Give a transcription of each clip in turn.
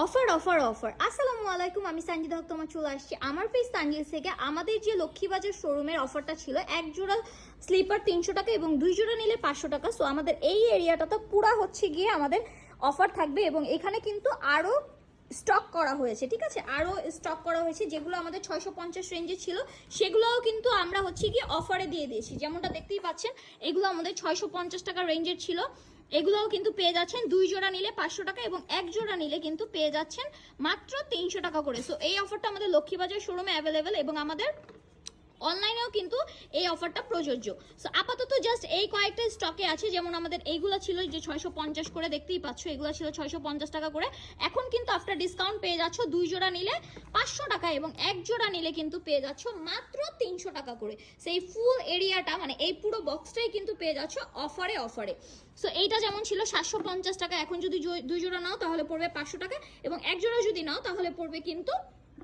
Offer offer offer আসসালামু আলাইকুম, আমি সঞ্জিদা হক তোমার চলে আসছি আমার পেজ তানজিল থেকে। আমাদের যে লক্ষ্মীবাজার শোরুমের অফারটা ছিল, এক জোড়া স্লিপার 300 টাকা এবং 2 জোড়া নিলে 500 টাকা। সো আমাদের এই এরিয়াটা তো পুরা হচ্ছে গিয়ে আমাদের অফার থাকবে এবং এখানে কিন্তু আরো স্টক করা হয়েছে, ঠিক আছে, আরো স্টক করা হয়েছে যেগুলো আমাদের 650 রেঞ্জে ছিল, সেগুলোও কিন্তু আমরা হচ্ছে গিয়ে অফারে দিয়ে দিয়েছি। যেমনটা দেখতেই পাচ্ছেন, এগুলো আমাদের 650 টাকা রেঞ্জের ছিল, এগুলোও কিন্তু পেয়ে যাচ্ছেন 2 জোড়া নিলে 500 টাকা এবং 1 জোড়া নিলে কিন্তু পেয়ে যাচ্ছেন মাত্র 300 টাকা করে। সো এই অফারটা আমাদের লক্ষ্মীবাজার শোরুমে অ্যাভেলেবেল এবং আমাদের অনলাইনেও কিন্তু এই অফারটা প্রযোজ্য। সো আপাতত জাস্ট এই কয়েকটা স্টকে আছে, যেমন আমাদের এইগুলো ছিল যে 650 করে, দেখতেই পাচ্ছ এগুলো ছিল 650 টাকা করে। এখন কিন্তু আফটার ডিসকাউন্ট পেয়ে যাচ্ছ 2 জোড়া নিলে 500 টাকা এবং 1 জোড়া নিলে কিন্তু পেয়ে যাচ্ছ মাত্র 300 টাকা করে। সেই ফুল এরিয়াটা মানে এই পুরো বক্সটাই কিন্তু পেয়ে যাচ্ছ অফারে অফারে। সো এইটা যেমন ছিল 750 টাকা, এখন যদি 2 জোড়া নাও তাহলে পড়বে 500 টাকা এবং 1 জোড়া যদি নাও তাহলে পড়বে কিন্তু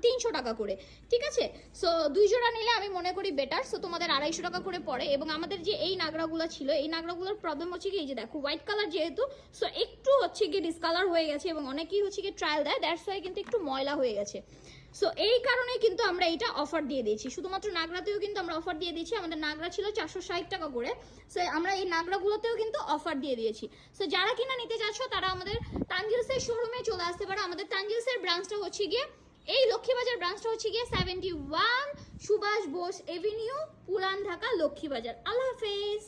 300 টাকা করে, ঠিক আছে। সো 2 জোড়া নিলে আমি মনে করি বেটার। সো তোমাদের 250 টাকা করে পড়ে এবং আমাদের যে এই নাগরাগুলো ছিল, এই নাগরাগুলোর প্রবলেম হচ্ছে কি, এই যে দেখো হোয়াইট কালার যেহেতু, সো একটু হচ্ছে কি ডিসকালার হয়ে গেছে এবং অনেকেই হচ্ছে কি ট্রায়াল দেয়, দ্যাটস ওয়াই কিন্তু একটু ময়লা হয়ে গেছে। সো এই কারণেই কিন্তু আমরা এইটা অফার দিয়ে দিয়েছি। শুধুমাত্র নাগরাতেও কিন্তু আমরা অফার দিয়ে দিয়েছি। আমাদের নাগরা ছিল 460 টাকা করে, সো আমরা এই নাগরাগুলোতেও কিন্তু অফার দিয়ে দিয়েছি। সো যারা কিনা নিতে চাচ্ছ তারা আমাদের তানজিলসের শোরুমে চলে আসতে পারো। আমাদের তানজিলসের ব্রাঞ্চটা হচ্ছে গিয়ে, এই লক্ষ্মীবাজার ব্রাঞ্চটা হচ্ছে গিয়ে 71 সুভাষ বোস এভিনিউ, পুরান ঢাকা, লক্ষ্মীবাজার। আল্লাহ হাফেজ।